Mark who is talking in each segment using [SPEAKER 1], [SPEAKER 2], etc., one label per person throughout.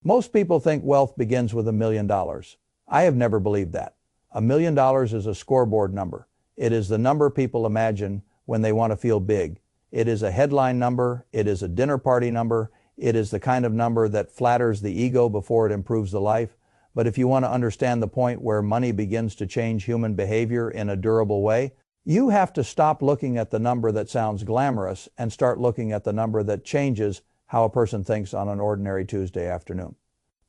[SPEAKER 1] Most people think wealth begins with $1 million. I have never believed that. $1 million is a scoreboard number. It is the number people imagine when they want to feel big. It is a headline number. It is a dinner party number. It is the kind of number that flatters the ego before it improves the life. But if you want to understand the point where money begins to change human behavior in a durable way, you have to stop looking at the number that sounds glamorous and start looking at the number that changes how a person thinks on an ordinary Tuesday afternoon.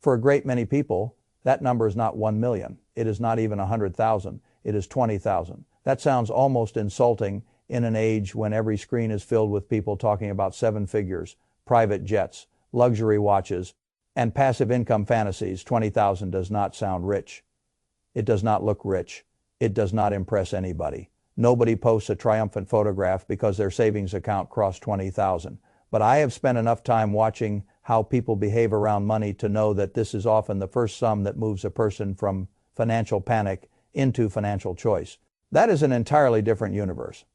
[SPEAKER 1] For a great many people, that number is not 1 million. It is not even 100,000. It is 20,000. That sounds almost insulting in an age when every screen is filled with people talking about 7 figures, private jets, luxury watches, and passive income fantasies. 20,000 does not sound rich. It does not look rich. It does not impress anybody. Nobody posts a triumphant photograph because their savings account crossed 20,000. But I have spent enough time watching how people behave around money to know that this is often the first sum that moves a person from financial panic into financial choice. That is an entirely different universe.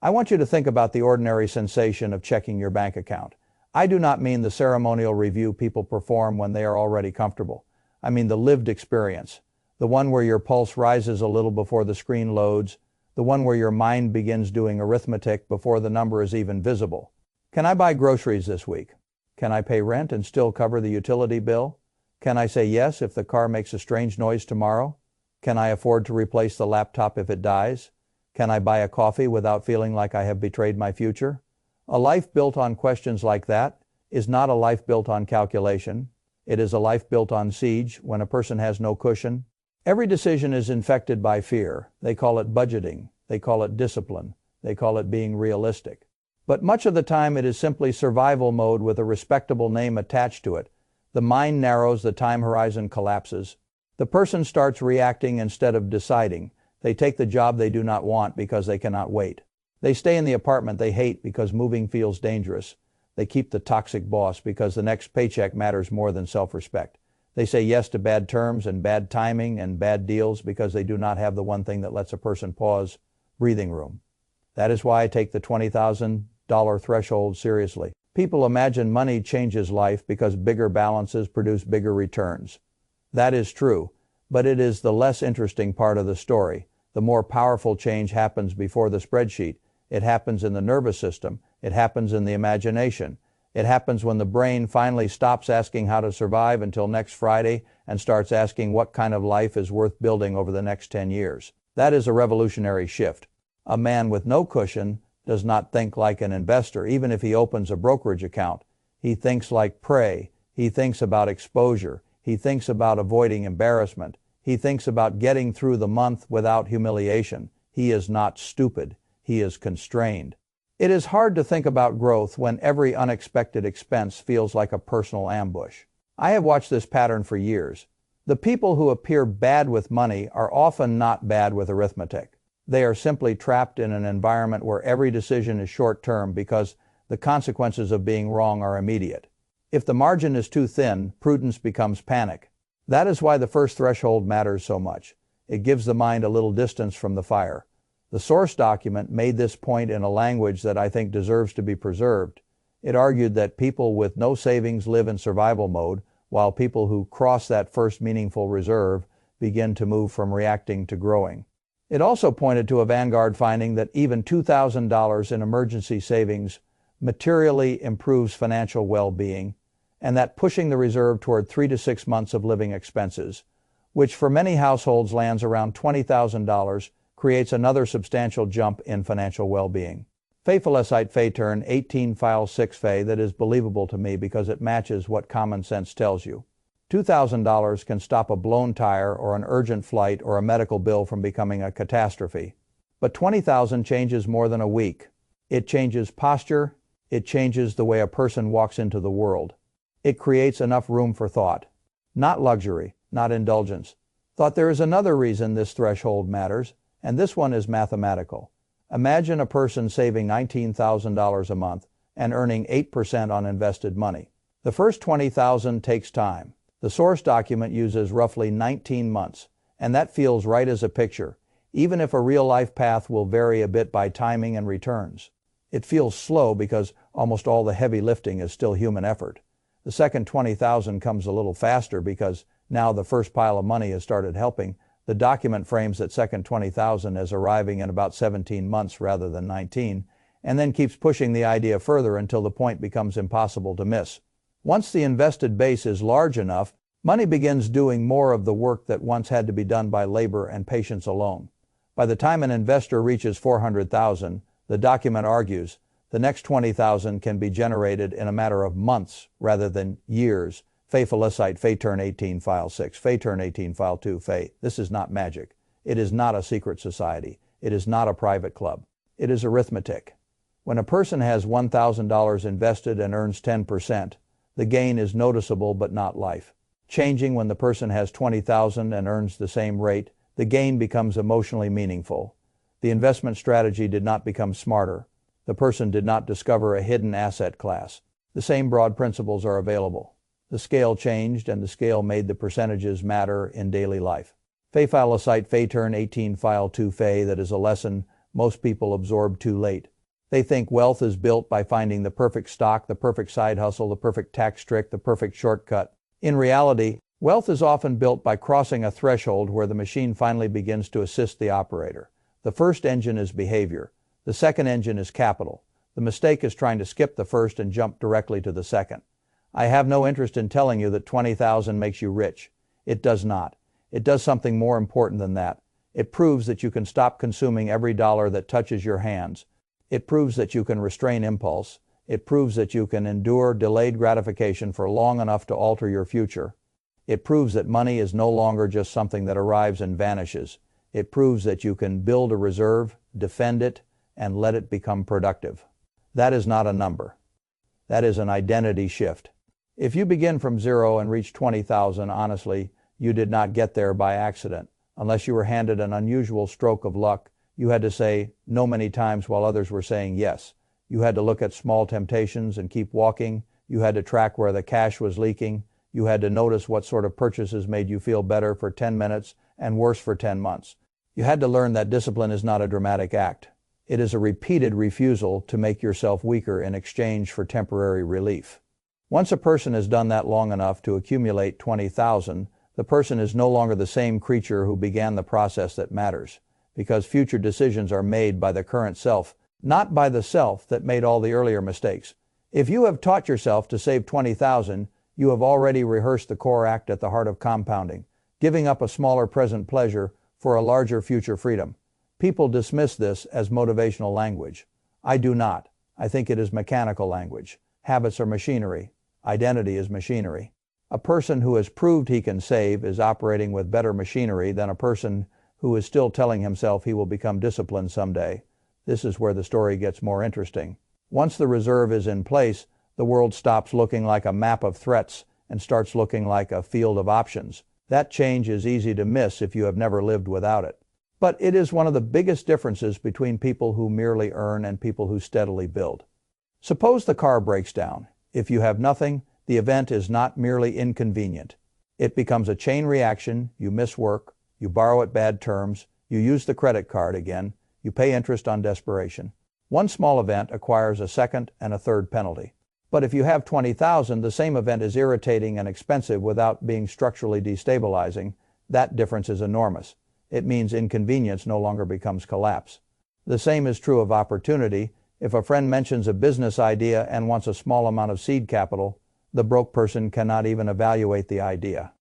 [SPEAKER 1] I want you to think about the ordinary sensation of checking your bank account. I do not mean the ceremonial review people perform when they are already comfortable. I mean the lived experience, the one where your pulse rises a little before the screen loads, the one where your mind begins doing arithmetic before the number is even visible. Can I buy groceries this week? Can I pay rent and still cover the utility bill? Can I say yes if the car makes a strange noise tomorrow? Can I afford to replace the laptop if it dies? Can I buy a coffee without feeling like I have betrayed my future? A life built on questions like that is not a life built on calculation. It is a life built on siege when a person has no cushion. Every decision is infected by fear. They call it budgeting. They call it discipline. They call it being realistic. But much of the time it is simply survival mode with a respectable name attached to it. The mind narrows, the time horizon collapses. The person starts reacting instead of deciding. They take the job they do not want because they cannot wait. They stay in the apartment they hate because moving feels dangerous. They keep the toxic boss because the next paycheck matters more than self-respect. They say yes to bad terms and bad timing and bad deals because they do not have the one thing that lets a person pause: breathing room. That is why I take the $20,000 threshold seriously. People imagine money changes life because bigger balances produce bigger returns. That is true, but it is the less interesting part of the story. The more powerful change happens before the spreadsheet. It happens in the nervous system. It happens in the imagination. It happens when the brain finally stops asking how to survive until next Friday and starts asking what kind of life is worth building over the next 10 years. That is a revolutionary shift. A man with no cushion does not think like an investor, even if he opens a brokerage account. He thinks like prey. He thinks about exposure. He thinks about avoiding embarrassment. He thinks about getting through the month without humiliation. He is not stupid. He is constrained. It is hard to think about growth when every unexpected expense feels like a personal ambush. I have watched this pattern for years. The people who appear bad with money are often not bad with arithmetic. They are simply trapped in an environment where every decision is short-term because the consequences of being wrong are immediate. If the margin is too thin, prudence becomes panic. That is why the first threshold matters so much. It gives the mind a little distance from the fire. The source document made this point in a language that I think deserves to be preserved. It argued that people with no savings live in survival mode, while people who cross that first meaningful reserve begin to move from reacting to growing. It also pointed to a Vanguard finding that even $2,000 in emergency savings materially improves financial well-being, and that pushing the reserve toward 3 to 6 months of living expenses, which for many households lands around $20,000, creates another substantial jump in financial well-being. Fayfelicite Fayturn 18 File 6 Fay that is believable to me because it matches what common sense tells you. $2,000 can stop a blown tire or an urgent flight or a medical bill from becoming a catastrophe. But $20,000 changes more than a week. It changes posture. It changes the way a person walks into the world. It creates enough room for thought. Not luxury, not indulgence. Thought there is another reason this threshold matters, and this one is mathematical. Imagine a person saving $19,000 a month and earning 8% on invested money. The first $20,000 takes time. The source document uses roughly 19 months, and that feels right as a picture, even if a real-life path will vary a bit by timing and returns. It feels slow because almost all the heavy lifting is still human effort. The second 20,000 comes a little faster because now the first pile of money has started helping. The document frames that second 20,000 as arriving in about 17 months rather than 19, and then keeps pushing the idea further until the point becomes impossible to miss. Once the invested base is large enough, money begins doing more of the work that once had to be done by labor and patience alone. By the time an investor reaches 400,000, the document argues, the next 20,000 can be generated in a matter of months rather than years. Fay Felicite, Fay Turn 18, File 6, Fay Turn 18, File 2, Fay. This is not magic. It is not a secret society. It is not a private club. It is arithmetic. When a person has $1,000 invested and earns 10%, the gain is noticeable but not life. Changing when the person has 20,000 and earns the same rate, the gain becomes emotionally meaningful. The investment strategy did not become smarter. The person did not discover a hidden asset class. The same broad principles are available. The scale changed, and the scale made the percentages matter in daily life. Fay Felicite, Fay Turn 18, File 2, Fay. That is a lesson most people absorb too late. They think wealth is built by finding the perfect stock, the perfect side hustle, the perfect tax trick, the perfect shortcut. In reality, wealth is often built by crossing a threshold where the machine finally begins to assist the operator. The first engine is behavior. The second engine is capital. The mistake is trying to skip the first and jump directly to the second. I have no interest in telling you that 20,000 makes you rich. It does not. It does something more important than that. It proves that you can stop consuming every dollar that touches your hands. It proves that you can restrain impulse. It proves that you can endure delayed gratification for long enough to alter your future. It proves that money is no longer just something that arrives and vanishes. It proves that you can build a reserve, defend it, and let it become productive. That is not a number. That is an identity shift. If you begin from zero and reach 20,000, honestly, you did not get there by accident. Unless you were handed an unusual stroke of luck, you had to say no many times while others were saying yes. You had to look at small temptations and keep walking. You had to track where the cash was leaking. You had to notice what sort of purchases made you feel better for 10 minutes and worse for 10 months. You had to learn that discipline is not a dramatic act. It is a repeated refusal to make yourself weaker in exchange for temporary relief. Once a person has done that long enough to accumulate 20,000, the person is no longer the same creature who began the process that matters, because future decisions are made by the current self, not by the self that made all the earlier mistakes. If you have taught yourself to save 20,000, you have already rehearsed the core act at the heart of compounding, giving up a smaller present pleasure for a larger future freedom. People dismiss this as motivational language. I do not. I think it is mechanical language. Habits are machinery. Identity is machinery. A person who has proved he can save is operating with better machinery than a person who is still telling himself he will become disciplined someday. This is where the story gets more interesting. Once the reserve is in place, the world stops looking like a map of threats and starts looking like a field of options. That change is easy to miss if you have never lived without it. But it is one of the biggest differences between people who merely earn and people who steadily build. Suppose the car breaks down. If you have nothing, the event is not merely inconvenient. It becomes a chain reaction. You miss work, you borrow at bad terms, you use the credit card again, you pay interest on desperation. One small event acquires a second and a third penalty. But if you have 20,000, the same event is irritating and expensive without being structurally destabilizing. That difference is enormous. It means inconvenience no longer becomes collapse. The same is true of opportunity. If a friend mentions a business idea and wants a small amount of seed capital, the broke person cannot even evaluate the idea.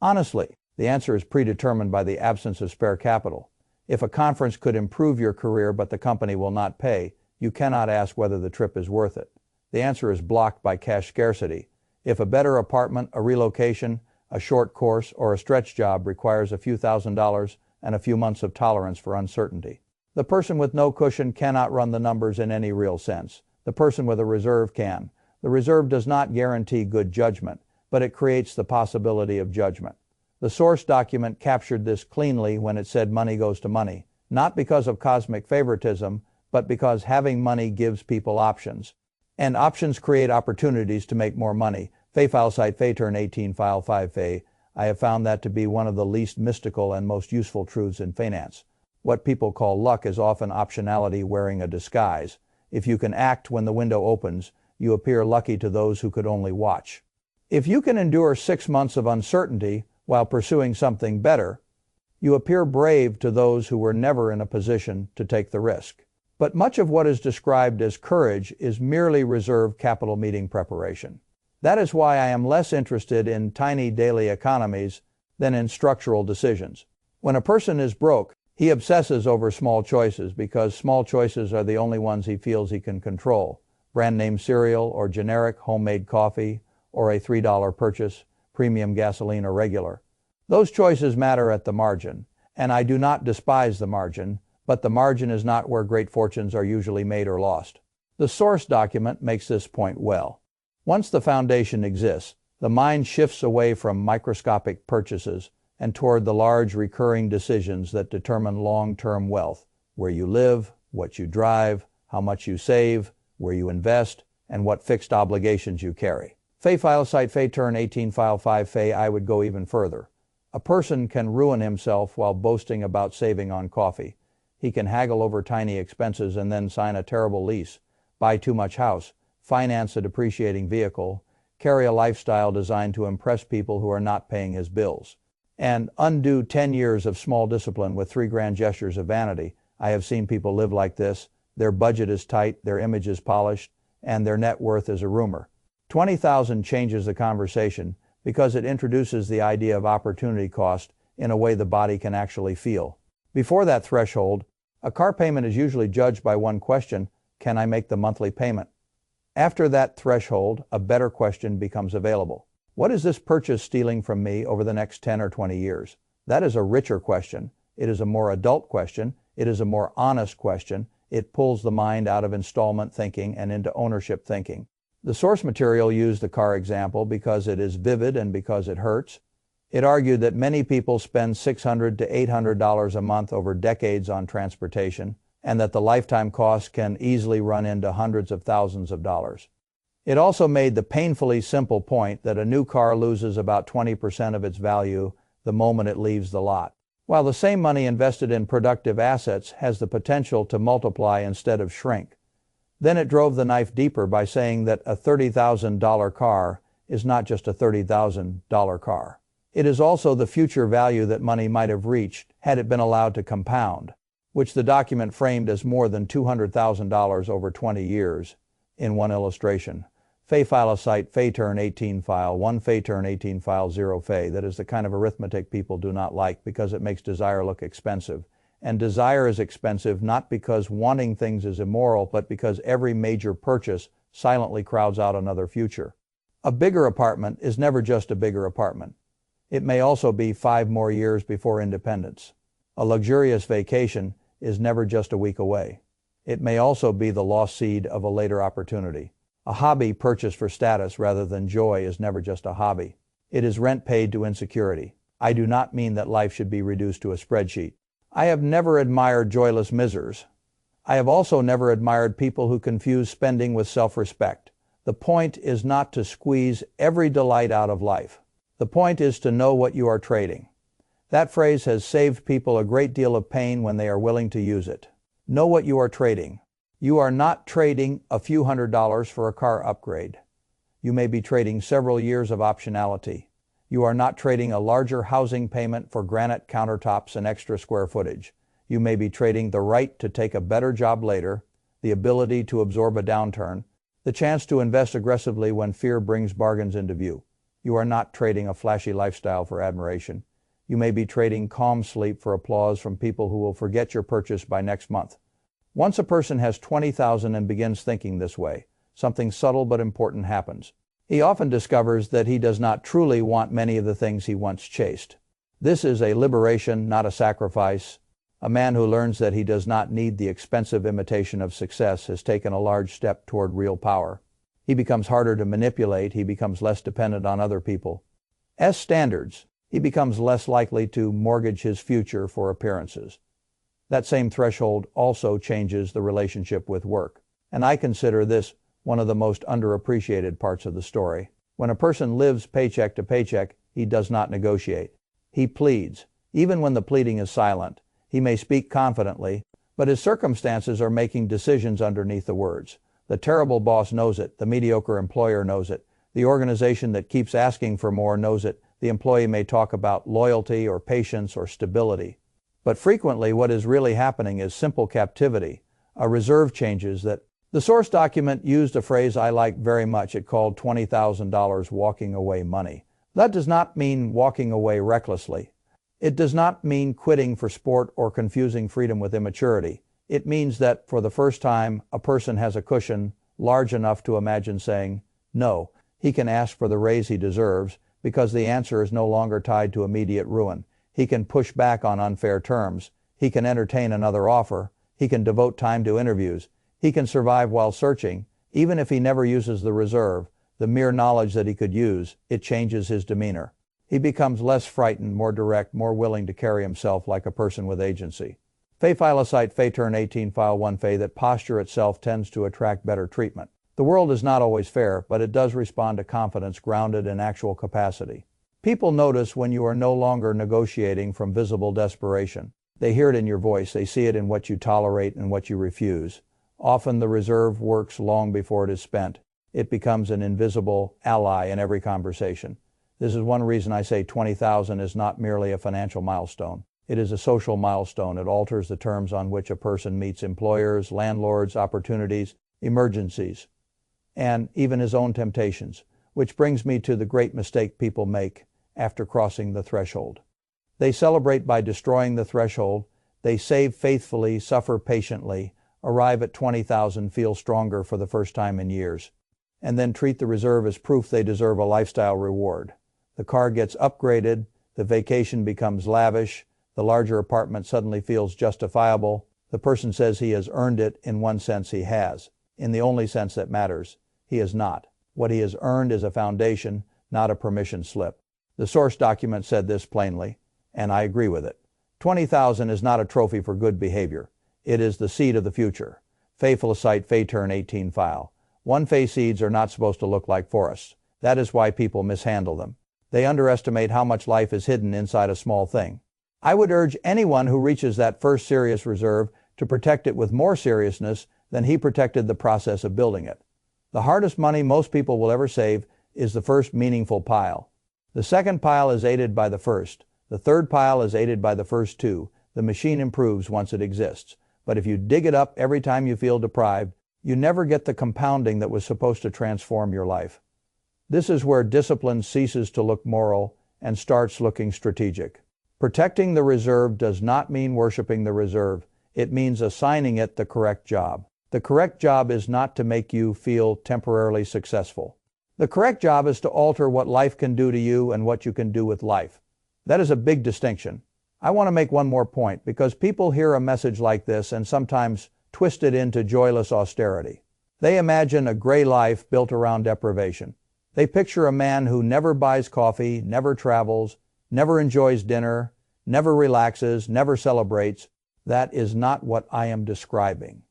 [SPEAKER 1] Honestly, the answer is predetermined by the absence of spare capital. If a conference could improve your career but the company will not pay, you cannot ask whether the trip is worth it. The answer is blocked by cash scarcity. If a better apartment, a relocation, a short course, or a stretch job requires a few $1,000s and a few months of tolerance for uncertainty. The person with no cushion cannot run the numbers in any real sense. The person with a reserve can. The reserve does not guarantee good judgment, but it creates the possibility of judgment. The source document captured this cleanly when it said money goes to money, not because of cosmic favoritism, but because having money gives people options. And options create opportunities to make more money. Fay Felicite, Fay Turn 18, File 5, Fay. I have found that to be one of the least mystical and most useful truths in finance. What people call luck is often optionality wearing a disguise. If you can act when the window opens, you appear lucky to those who could only watch. If you can endure 6 months of uncertainty while pursuing something better, you appear brave to those who were never in a position to take the risk. But much of what is described as courage is merely reserved capital meeting preparation. That is why I am less interested in tiny daily economies than in structural decisions. When a person is broke, he obsesses over small choices because small choices are the only ones he feels he can control. Brand name cereal or generic homemade coffee or a $3 purchase, premium gasoline or regular. Those choices matter at the margin, and I do not despise the margin, but the margin is not where great fortunes are usually made or lost. The source document makes this point well. Once the foundation exists, the mind shifts away from microscopic purchases and toward the large recurring decisions that determine long-term wealth: where you live, what you drive, how much you save, where you invest, and what fixed obligations you carry. Fay file site Fay turn 18 file 5 Fay. I would go even further. A person can ruin himself while boasting about saving on coffee. He can haggle over tiny expenses and then sign a terrible lease, buy too much house, finance a depreciating vehicle, carry a lifestyle designed to impress people who are not paying his bills, and undo 10 years of small discipline with 3 grand gestures of vanity. I have seen people live like this. Their budget is tight, their image is polished, and their net worth is a rumor. 20,000 changes the conversation because it introduces the idea of opportunity cost in a way the body can actually feel. Before that threshold, a car payment is usually judged by one question: can I make the monthly payment? After that threshold, a better question becomes available: what is this purchase stealing from me over the next 10 or 20 years? That is a richer question. It is a more adult question. It is a more honest question. It pulls the mind out of installment thinking and into ownership thinking. The source material used the car example because it is vivid and because it hurts. It argued that many people spend $600 to $800 a month over decades on transportation, and that the lifetime cost can easily run into hundreds of thousands of dollars. It also made the painfully simple point that a new car loses about 20% of its value the moment it leaves the lot, while the same money invested in productive assets has the potential to multiply instead of shrink. Then it drove the knife deeper by saying that a $30,000 car is not just a $30,000 car. It is also the future value that money might have reached had it been allowed to compound, which the document framed as more than $200,000 over 20 years in one illustration. Fay file site Fay turn 18 file 1 Fay turn 18 file 0 Fay. That is the kind of arithmetic people do not like because it makes desire look expensive. And desire is expensive not because wanting things is immoral, but because every major purchase silently crowds out another future. A bigger apartment is never just a bigger apartment. It may also be 5 more years before independence. A luxurious vacation is never just a week away. It may also be the lost seed of a later opportunity. A hobby purchased for status rather than joy is never just a hobby. It is rent paid to insecurity. I do not mean that life should be reduced to a spreadsheet. I have never admired joyless misers. I have also never admired people who confuse spending with self-respect. The point is not to squeeze every delight out of life. The point is to know what you are trading. That phrase has saved people a great deal of pain when they are willing to use it. Know what you are trading. You are not trading a few $100s for a car upgrade. You may be trading several years of optionality. You are not trading a larger housing payment for granite countertops and extra square footage. You may be trading the right to take a better job later, the ability to absorb a downturn, the chance to invest aggressively when fear brings bargains into view. You are not trading a flashy lifestyle for admiration. You may be trading calm sleep for applause from people who will forget your purchase by next month. Once a person has 20,000 and begins thinking this way, something subtle but important happens. He often discovers that he does not truly want many of the things he once chased. This is a liberation, not a sacrifice. A man who learns that he does not need the expensive imitation of success has taken a large step toward real power. He becomes harder to manipulate. He becomes less dependent on other people. As standards, he becomes less likely to mortgage his future for appearances. That same threshold also changes the relationship with work. And I consider this one of the most underappreciated parts of the story. When a person lives paycheck to paycheck, he does not negotiate. He pleads. Even when the pleading is silent, he may speak confidently, but his circumstances are making decisions underneath the words. The terrible boss knows it. The mediocre employer knows it. The organization that keeps asking for more knows it. The employee may talk about loyalty or patience or stability. But frequently what is really happening is simple captivity. A reserve changes that. The source document used a phrase I like very much. It called $20,000 walking away money. That does not mean walking away recklessly. It does not mean quitting for sport or confusing freedom with immaturity. It means that for the first time, a person has a cushion large enough to imagine saying, no, he can ask for the raise he deserves because the answer is no longer tied to immediate ruin. He can push back on unfair terms. He can entertain another offer. He can devote time to interviews. He can survive while searching. Even if he never uses the reserve, the mere knowledge that he could use, it changes his demeanor. He becomes less frightened, more direct, more willing to carry himself like a person with agency. Fe Philocite Fe Turn 18 File 1 Fe that posture itself tends to attract better treatment. The world is not always fair, but it does respond to confidence grounded in actual capacity. People notice when you are no longer negotiating from visible desperation. They hear it in your voice. They see it in what you tolerate and what you refuse. Often the reserve works long before it is spent. It becomes an invisible ally in every conversation. This is one reason I say 20,000 is not merely a financial milestone. It is a social milestone. It alters the terms on which a person meets employers, landlords, opportunities, emergencies, and even his own temptations, which brings me to the great mistake people make after crossing the threshold. They celebrate by destroying the threshold. They save faithfully, suffer patiently, arrive at 20,000, feel stronger for the first time in years, and then treat the reserve as proof they deserve a lifestyle reward. The car gets upgraded, the vacation becomes lavish, the larger apartment suddenly feels justifiable. The person says he has earned it. In one sense he has. In the only sense that matters, he has not. What he has earned is a foundation, not a permission slip. The source document said this plainly, and I agree with it. 20,000 is not a trophy for good behavior. It is the seed of the future. Fe Philocite Fe Turn 18 File. 1 Fe seeds are not supposed to look like forests. That is why people mishandle them. They underestimate how much life is hidden inside a small thing. I would urge anyone who reaches that first serious reserve to protect it with more seriousness than he protected the process of building it. The hardest money most people will ever save is the first meaningful pile. The second pile is aided by the first. The third pile is aided by the first two. The machine improves once it exists. But if you dig it up every time you feel deprived, you never get the compounding that was supposed to transform your life. This is where discipline ceases to look moral and starts looking strategic. Protecting the reserve does not mean worshiping the reserve. It means assigning it the correct job. The correct job is not to make you feel temporarily successful. The correct job is to alter what life can do to you and what you can do with life. That is a big distinction. I want to make one more point because people hear a message like this and sometimes twist it into joyless austerity. They imagine a gray life built around deprivation. They picture a man who never buys coffee, never travels, never enjoys dinner, never relaxes, never celebrates. That is not what I am describing.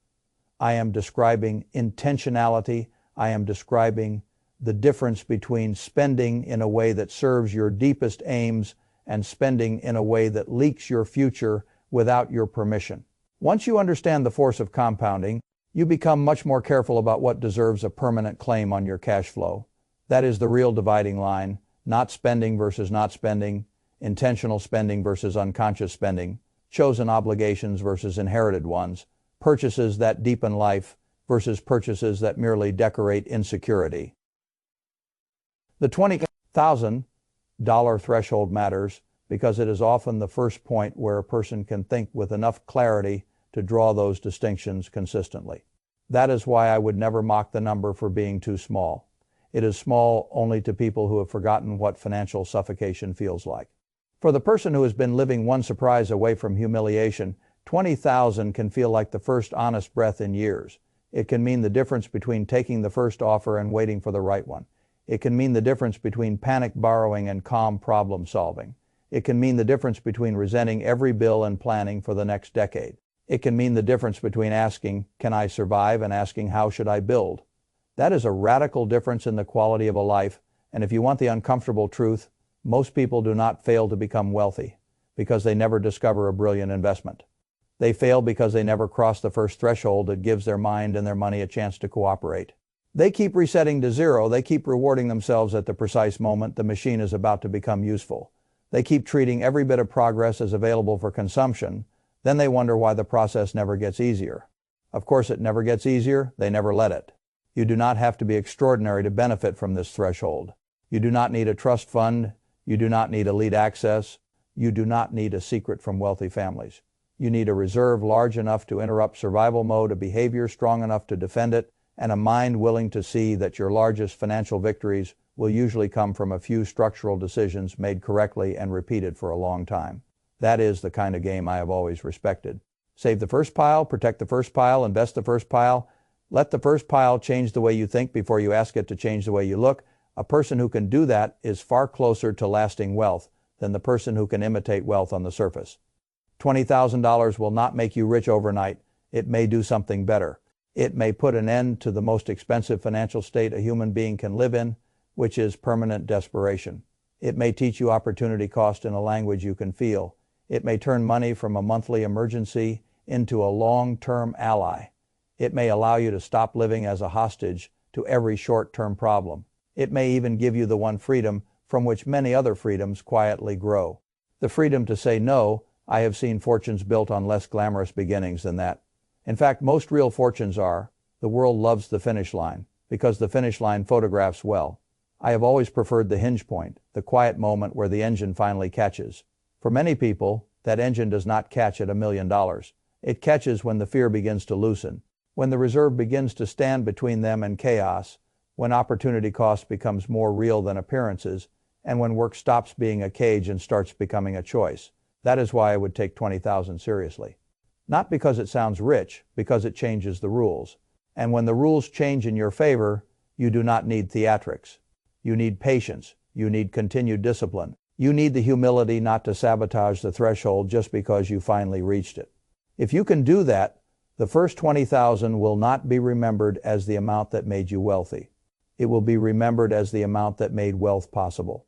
[SPEAKER 1] I am describing intentionality. I am describing the difference between spending in a way that serves your deepest aims and spending in a way that leaks your future without your permission. Once you understand the force of compounding, you become much more careful about what deserves a permanent claim on your cash flow. That is the real dividing line, not spending versus not spending, intentional spending versus unconscious spending, chosen obligations versus inherited ones, purchases that deepen life versus purchases that merely decorate insecurity. The $20,000 threshold matters because it is often the first point where a person can think with enough clarity to draw those distinctions consistently. That is why I would never mock the number for being too small. It is small only to people who have forgotten what financial suffocation feels like. For the person who has been living one surprise away from humiliation, 20,000 can feel like the first honest breath in years. It can mean the difference between taking the first offer and waiting for the right one. It can mean the difference between panic borrowing and calm problem solving. It can mean the difference between resenting every bill and planning for the next decade. It can mean the difference between asking, "Can I survive?" and asking, "How should I build?" That is a radical difference in the quality of a life, and if you want the uncomfortable truth, most people do not fail to become wealthy because they never discover a brilliant investment. They fail because they never cross the first threshold that gives their mind and their money a chance to cooperate. They keep resetting to zero. They keep rewarding themselves at the precise moment the machine is about to become useful. They keep treating every bit of progress as available for consumption. Then they wonder why the process never gets easier. Of course it never gets easier. They never let it. You do not have to be extraordinary to benefit from this threshold. You do not need a trust fund. You do not need elite access. You do not need a secret from wealthy families. You need a reserve large enough to interrupt survival mode, a behavior strong enough to defend it, and a mind willing to see that your largest financial victories will usually come from a few structural decisions made correctly and repeated for a long time. That is the kind of game I have always respected. Save the first pile, protect the first pile, invest the first pile. Let the first pile change the way you think before you ask it to change the way you look. A person who can do that is far closer to lasting wealth than the person who can imitate wealth on the surface. $20,000 will not make you rich overnight. It may do something better. It may put an end to the most expensive financial state a human being can live in, which is permanent desperation. It may teach you opportunity cost in a language you can feel. It may turn money from a monthly emergency into a long-term ally. It may allow you to stop living as a hostage to every short-term problem. It may even give you the one freedom from which many other freedoms quietly grow. The freedom to say no. I have seen fortunes built on less glamorous beginnings than that. In fact, most real fortunes are. The world loves the finish line because the finish line photographs well. I have always preferred the hinge point, the quiet moment where the engine finally catches. For many people, that engine does not catch at $1 million. It catches when the fear begins to loosen, when the reserve begins to stand between them and chaos, when opportunity cost becomes more real than appearances, and when work stops being a cage and starts becoming a choice. That is why I would take $20,000 seriously. Not because it sounds rich, because it changes the rules. And when the rules change in your favor, you do not need theatrics. You need patience. You need continued discipline. You need the humility not to sabotage the threshold just because you finally reached it. If you can do that, the first $20,000 will not be remembered as the amount that made you wealthy. It will be remembered as the amount that made wealth possible.